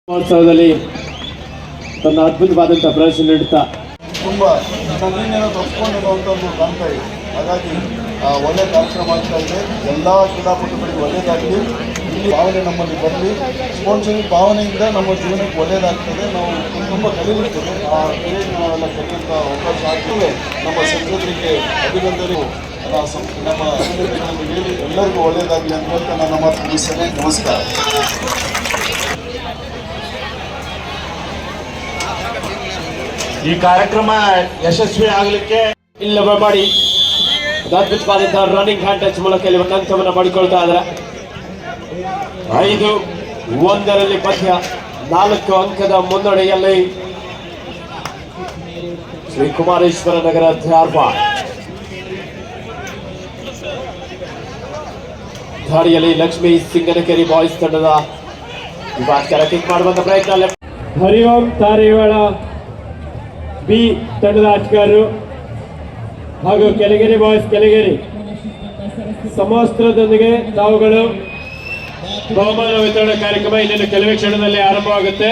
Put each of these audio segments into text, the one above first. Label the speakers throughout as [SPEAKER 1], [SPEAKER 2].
[SPEAKER 1] ಮಹೋತ್ಸವದಲ್ಲಿ ತನ್ನ ಅದ್ಭುತವಾದಂತಹ ಪ್ರದರ್ಶನ ನೀಡುತ್ತಾ
[SPEAKER 2] ತುಂಬ ನೀನೇನೋ ತಪ್ಪಿಕೊಂಡಿರುವಂಥ ಒಂದು ಕಾಣ್ತಾ ಇದೆ. ಹಾಗಾಗಿ ಒಳ್ಳೆ ಕಾರ್ಯಕ್ರಮ ಆಗ್ತಾ ಇದೆ. ಎಲ್ಲ ಕ್ರೀಡಾಪಟುಗಳಿಗೆ ಒಳ್ಳೆಯದಾಗಲಿ. ಇಲ್ಲಿ ಭಾವನೆ ನಮ್ಮಲ್ಲಿ ಬರಲಿ. ಸ್ಪೋರ್ಟ್ಸ್ ಭಾವನೆಯಿಂದ ನಮ್ಮ ಜೀವನಕ್ಕೆ ಒಳ್ಳೆಯದಾಗ್ತದೆ. ನಾವು ತುಂಬ ಕಲಿಯುತ್ತೇವೆ. ಆ ಕಲಿಯನ್ನು ನಾವೆಲ್ಲ ಕಲಿಯುವಂಥ ಅವಕಾಶ ಆಗ್ತದೆ. ನಮ್ಮ ಸಂಸ್ಕೃತಿಗೆ ಅಭಿನಂದನೆ ನಮ್ಮ ಅಭಿನಂದನೆಗಳನ್ನು ಹೇಳಿ ಎಲ್ಲರಿಗೂ ಒಳ್ಳೆಯದಾಗಲಿ ಅಂತ ಹೇಳ್ತಾ ನನ್ನ ಮಾತು ಮುಗಿಸ್ತೇನೆ. ನಮಸ್ಕಾರ.
[SPEAKER 3] ಈ ಕಾರ್ಯಕ್ರಮ ಯಶಸ್ವಿ ಆಗಲಿಕ್ಕೆ
[SPEAKER 1] ಇಲ್ಲವ ಮಾಡಿ ಅದ್ಭುತವಾದಂತಹ ರನ್ನಿಂಗ್ ಹ್ಯಾಂಡ್ ಟಚ್ ಮೂಲಕ ಇಲ್ಲಿ ಒಂದು ಅಂಕವನ್ನು ಮಾಡಿಕೊಳ್ತಾ ಇದ್ದಾರೆ. 5-1 ಪಂದ್ಯ 4 ಅಂಕದ ಮುನ್ನಡೆಯಲ್ಲಿ ಶ್ರೀ ಕುಮಾರೇಶ್ವರ ನಗರ ಧಾರವಾಡ. ದಾಳಿಯಲ್ಲಿ ಲಕ್ಷ್ಮೀ ಸಿಂಗನಕೆರೆ ಬಾಯ್ಸ್ ತಂಡದ ಕಿಕ್ ಮಾಡುವಂತ ಪ್ರಯತ್ನ. ಹರಿಓಂ ತಾರೇವಾಳ ಬಿ ತಂಡದ ಆಟಗಾರರು ಹಾಗೂ ಕೆಳಗೆರೆ ಬಾಯ್ಸ್ ಕೆಳಗೆರೆ ಸಮವಸ್ತ್ರದೊಂದಿಗೆ ತಾವುಗಳು ಬಹುಮಾನ ವಿತರಣಾ ಕಾರ್ಯಕ್ರಮ ಇನ್ನೇನು ಕೆಲವೇ ಕ್ಷಣದಲ್ಲಿ ಆರಂಭವಾಗುತ್ತೆ.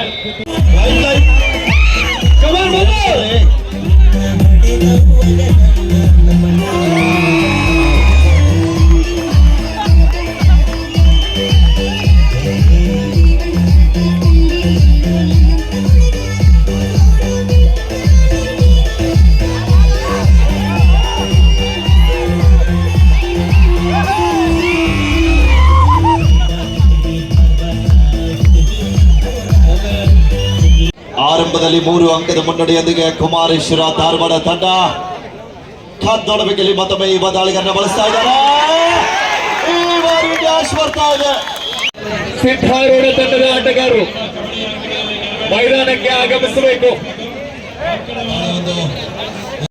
[SPEAKER 4] ಆರಂಭದಲ್ಲಿ 3 ಅಂಕದ ಮುನ್ನಡೆಯೊಂದಿಗೆ ಕುಮಾರೇಶ್ವರ ಧಾರವಾಡ ತಂಡ ಕದ್ದೊಡಬೇಕಲ್ಲಿ ಮತ್ತೊಮ್ಮೆ ಈ ದಾಳಿಗರನ್ನ ಬಳಸ್ತಾ ಇದ್ದಾರೆ. ಈ ಬಾರಿ ಡ್ಯಾಶ್ ಬರ್ತಾ ಇದೆ.
[SPEAKER 1] ಸಿದ್ಧಾರೂಢ ತಂಡದ ಆಟಗಾರರು ಮೈದಾನಕ್ಕೆ ಆಗಮಿಸಬೇಕು.